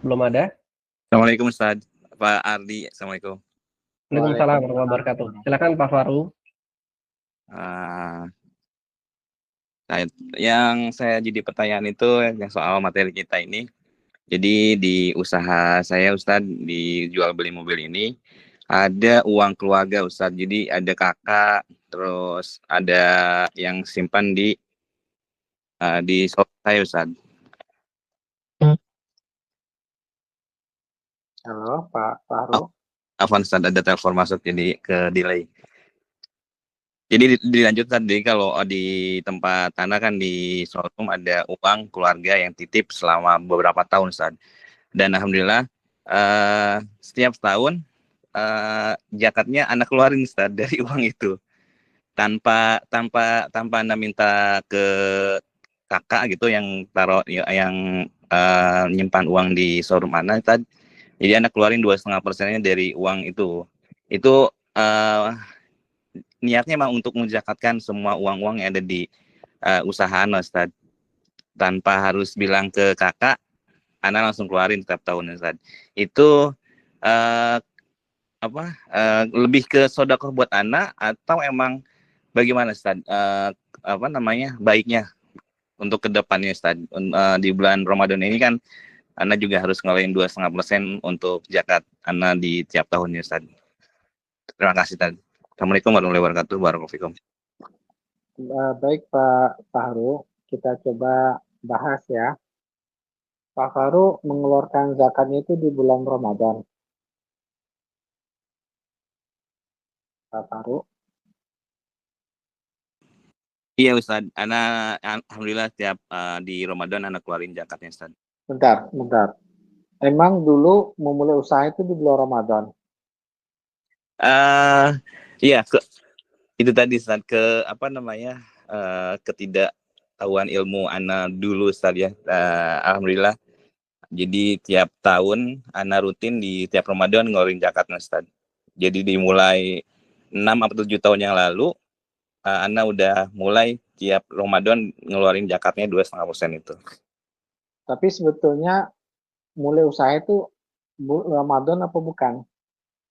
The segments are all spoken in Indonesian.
Belum ada? Assalamualaikum Ustaz. Pak Ardi, Assalamualaikum. Waalaikumsalam warahmatullahi Waalaikumsalam. wabarakatuh. Silakan Pak Faru. Uh, yang saya jadi pertanyaan itu yang soal materi kita ini. Jadi di usaha saya Ustaz di jual beli mobil ini ada uang keluarga Ustaz. Jadi ada kakak, terus ada yang simpan di shop saya Ustaz. Halo, Pak Oh, Fahru. Afwan Ustaz, ada telepon masuk jadi ke delay. Jadi dilanjut tadi kalau di tempat tanah kan di showroom ada uang keluarga yang titip selama beberapa tahun Ustaz. Dan alhamdulillah setiap tahun zakatnya anak keluarin Ustaz dari uang itu tanpa Anda minta ke kakak gitu yang taruh yang nyimpan uang di showroom Anda Ustaz. Jadi anak keluarin 2,5%-nya dari uang itu. Itu niatnya memang untuk menjakatkan semua uang-uang yang ada di usaha Ustaz. Tanpa harus bilang ke kakak, Ana langsung keluarin setiap tahun Ustaz. Itu uh, lebih ke sodakoh buat Ana atau emang bagaimana Ustaz? Baiknya untuk kedepannya Ustaz. Di bulan Ramadan ini kan Ana juga harus ngeluarin 2,5% untuk zakat Ana di tiap tahunnya Ustaz. Terima kasih Ustaz. Assalamualaikum warahmatullahi wabarakatuh. Barakallahu. Baik Pak Fahru, kita coba bahas ya. Pak Fahru mengeluarkan zakatnya itu di bulan Ramadan. Pak Fahru. Iya Ustaz, alhamdulillah tiap di Ramadan anak keluarin zakatnya Ustaz. Bentar. Emang dulu memulai usaha itu di bulan Ramadan? Iya, itu tadi Ustaz, ketidaktahuan ilmu Ana dulu Ustaz ya. Alhamdulillah. Jadi tiap tahun Ana rutin di tiap Ramadan ngeluarin zakatnya Ustaz. Jadi dimulai 6 atau 7 tahun yang lalu, Ana udah mulai tiap Ramadan ngeluarin zakatnya 2,5% itu. Tapi sebetulnya mulai usaha itu Ramadan apa bukan?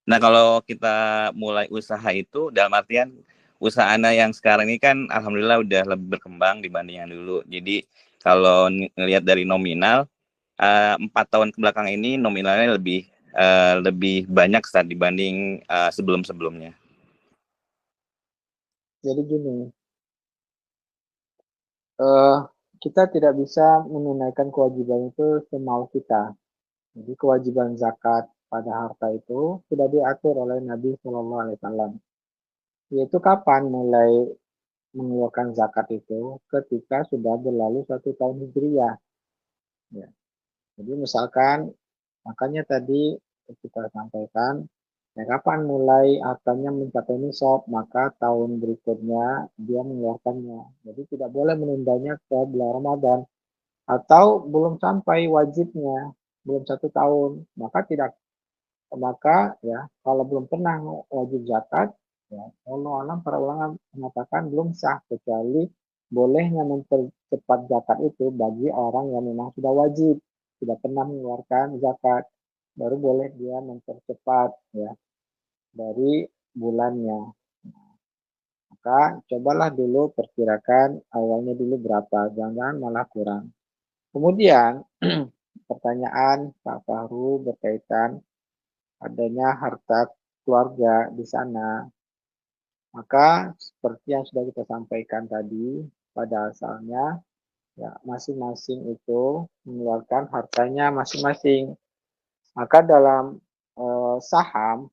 Nah, kalau kita mulai usaha itu dalam artian usaha Ana yang sekarang ini kan alhamdulillah udah lebih berkembang dibanding yang dulu. Jadi kalau ngelihat dari nominal 4 tahun kebelakang ini nominalnya lebih banyak saat dibanding sebelum-sebelumnya. Jadi gini, uh, kita tidak bisa menunaikan kewajiban itu semau kita. Jadi kewajiban zakat pada harta itu sudah diatur oleh Nabi Shallallahu Alaihi Wasallam. Yaitu kapan mulai mengeluarkan zakat itu ketika sudah berlalu 1 tahun hijriah. Ya. Jadi misalkan makanya tadi kita sampaikan ya kapan mulai hartanya mencapai nisab maka tahun berikutnya dia mengeluarkannya. Jadi tidak boleh menundanya ke bulan Ramadan atau belum sampai wajibnya belum 1 tahun maka ya kalau belum pernah wajib zakat ya Allah alam para ulama mengatakan belum sah kecuali bolehnya mempercepat zakat itu bagi orang yang memang sudah wajib sudah pernah mengeluarkan zakat baru boleh dia mempercepat ya dari bulannya. Maka cobalah dulu perkirakan awalnya dulu berapa jangan malah kurang. Kemudian pertanyaan Pak Fahru berkaitan adanya harta keluarga di sana. Maka seperti yang sudah kita sampaikan tadi pada asalnya, ya masing-masing itu mengeluarkan hartanya masing-masing. Maka dalam saham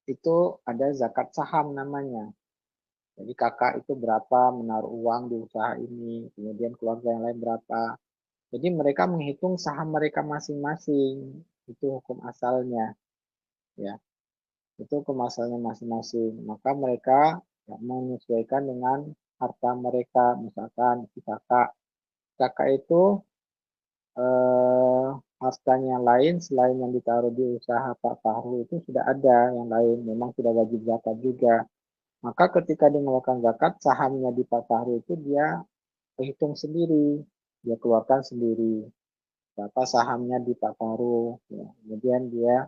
itu ada zakat saham namanya. Jadi kakak itu berapa menaruh uang di usaha ini, kemudian keluarga yang lain berapa. Jadi mereka menghitung saham mereka masing-masing. Itu hukum asalnya, ya. Itu kemasannya masing-masing. Maka mereka ya, menyesuaikan dengan harta mereka. Misalkan si kakak itu hartanya lain selain yang ditaruh di usaha Pak Fahru itu sudah ada yang lain. Memang sudah wajib zakat juga. Maka ketika dia mengeluarkan zakat, sahamnya di Pak Fahru itu dia hitung sendiri. Dia keluarkan sendiri. berapa sahamnya di Pak Faru, ya. Kemudian dia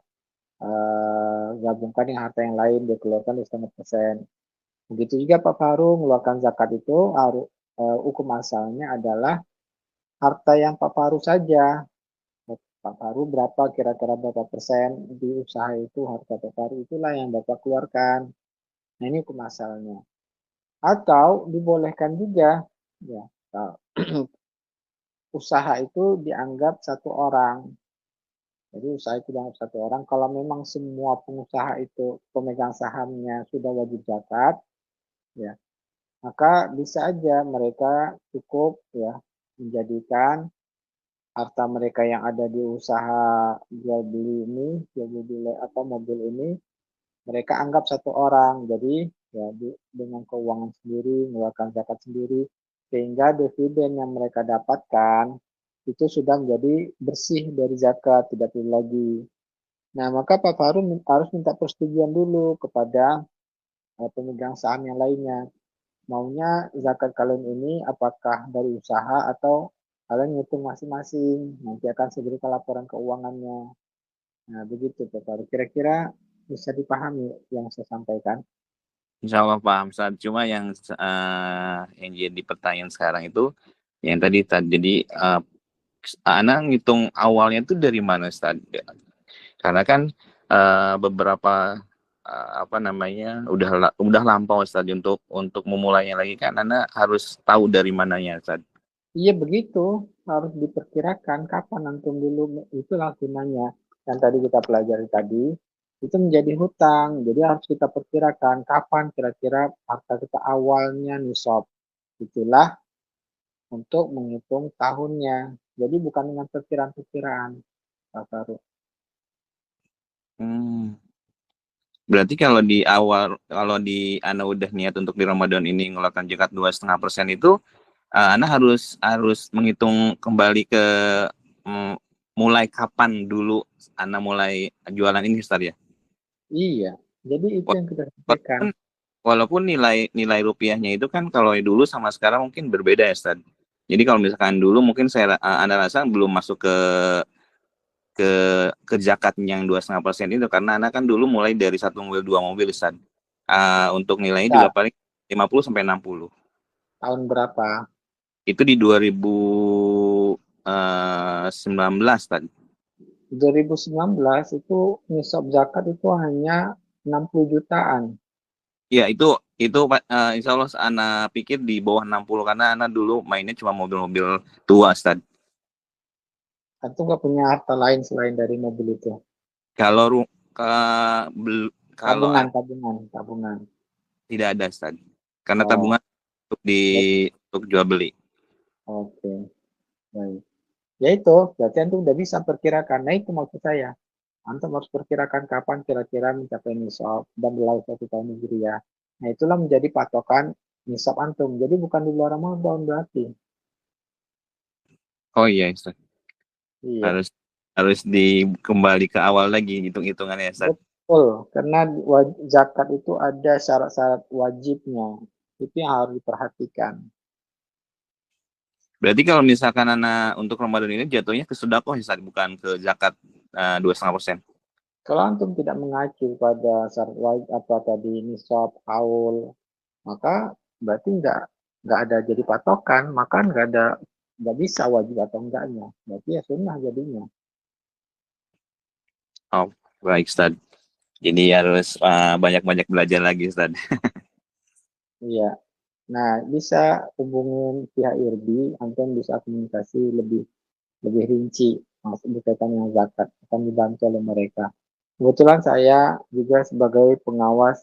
gabungkan dengan harta yang lain, dia keluarkan 2,5%. Begitu juga Pak Faru mengeluarkan zakat itu, hukum asalnya adalah harta yang Pak Faru saja. Pak Faru kira-kira berapa persen di usaha itu, harta Pak Faru itulah yang Bapak keluarkan. Nah, ini hukum asalnya. Atau dibolehkan juga, ya, usaha itu dianggap satu orang. Jadi usaha itu dianggap satu orang. Kalau memang semua pengusaha itu pemegang sahamnya sudah wajib zakat, ya, maka bisa aja mereka cukup ya menjadikan harta mereka yang ada di usaha jual beli ini, jual beli atau mobil ini, mereka anggap satu orang. Jadi ya dengan keuangan sendiri, mengeluarkan zakat sendiri, sehingga dividen yang mereka dapatkan itu sudah menjadi bersih dari zakat, tidak perlu lagi. Nah, maka Pak Faru harus minta persetujuan dulu kepada pemegang saham yang lainnya. Maunya zakat kalian ini apakah dari usaha atau kalian ngitung masing-masing. Nanti akan saya berikan laporan keuangannya. Nah, begitu Pak Faru. Kira-kira bisa dipahami yang saya sampaikan? Insya Allah paham, Ustaz. Cuma yang jadi pertanyaan sekarang itu yang jadi Ana ngitung awalnya itu dari mana, Ustaz? Karena kan beberapa apa namanya udah lampau, Ustaz, untuk memulainya lagi kan Ana harus tahu dari mananya, Ustaz. Iya begitu, harus diperkirakan kapan antum dulu, itu gunanya. Yang tadi kita pelajari tadi, itu menjadi hutang. Jadi harus kita perkirakan kapan kira-kira harta kita awalnya nisab. Itulah untuk menghitung tahunnya. Jadi bukan dengan perkiraan-perkiraan, Pak Faru. Berarti kalau di awal, kalau di Ana udah niat untuk di Ramadan ini ngeluarkan zakat 2,5% itu, Ana harus menghitung kembali ke mulai kapan dulu Ana mulai jualan ini, Ustaz, ya? Iya, jadi itu yang kita sampaikan. Walaupun nilai rupiahnya itu kan kalau dulu sama sekarang mungkin berbeda, ya, Ustaz. Jadi kalau misalkan dulu mungkin Anda rasa belum masuk ke zakat yang 2,5% itu karena anak kan dulu mulai dari 1 mobil 2 mobil, Ustaz. Untuk nilainya juga Ya, paling 50 sampai 60. tahun berapa? Itu di 2019 tadi. 2019 itu nisab zakat itu hanya 60 jutaan. Ya, itu insya Allah anak pikir di bawah 60 karena anak dulu mainnya cuma mobil-mobil tua, Ustaz. Atau nggak punya harta lain selain dari mobil itu? Kalau kalau Tabungan. tidak ada, Ustaz. Karena Oh, tabungan untuk jual beli. oke, baik. Ya itu, berarti antum udah bisa perkirakan. Nah itu maksud saya. Antum harus perkirakan kapan kira-kira mencapai nisab dan dalam 1 tahun hijriah. Nah itulah menjadi patokan nisab antum. Jadi bukan di luar Ramadan berarti. Oh iya, Ustaz. Iya, Harus harus kembali ke awal lagi hitung-hitungannya, Ustaz. betul. Karena zakat itu ada syarat-syarat wajibnya. Itu yang harus diperhatikan. Berarti kalau misalkan anak untuk Ramadan ini jatuhnya ke sedekah, Ustaz, bukan ke zakat 2,5%. Kalau antum tidak mengacu pada syarat wajib apa tadi nisab, haul, maka berarti nggak ada jadi patokan, maka nggak bisa wajib atau enggaknya. Berarti ya sunnah jadinya. Oh, baik, Ustaz. Jadi harus banyak-banyak belajar lagi, Ustaz. Iya. Nah, bisa hubungin pihak IRB, antum bisa komunikasi lebih lebih rinci berkaitan dengan zakat, akan dibantu oleh mereka. Kebetulan saya juga sebagai pengawas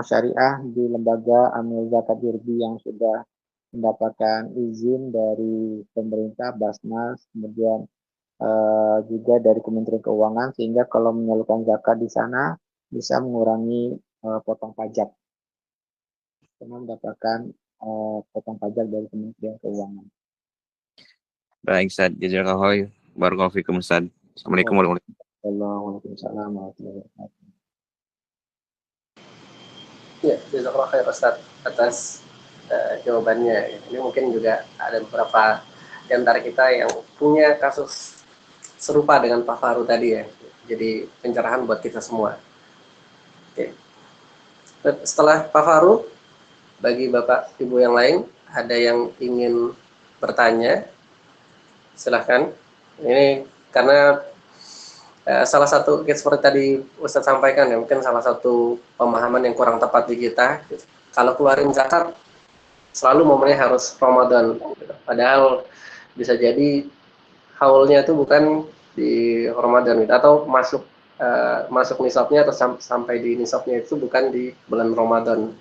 syariah di lembaga Amil Zakat IRB yang sudah mendapatkan izin dari pemerintah, Basnas, kemudian juga dari Kementerian Keuangan, sehingga kalau menyalurkan zakat di sana bisa mengurangi potong pajak karena mendapatkan potong pajak dari Kementerian Keuangan. Baik, Ustaz. Jazakallahu khair. Barakallahu fikum, Ustaz. Assalamualaikum warahmatullahi wabarakatuh. Waalaikumsalam warahmatullahi wabarakatuh. Ya, jazakallah khair Ustaz atas jawabannya. Ini mungkin juga ada beberapa di antara kita yang punya kasus serupa dengan Pak Faru tadi ya. Jadi pencerahan buat kita semua. Oke. Setelah Pak Faru, bagi Bapak Ibu yang lain, ada yang ingin bertanya, silahkan. Ini karena salah satu seperti tadi Ustadz sampaikan ya, mungkin salah satu pemahaman yang kurang tepat di kita. Kalau keluarin zakat selalu momennya harus Ramadan, padahal bisa jadi haulnya itu bukan di Ramadan atau masuk nisabnya atau sampai di nisabnya itu bukan di bulan Ramadan.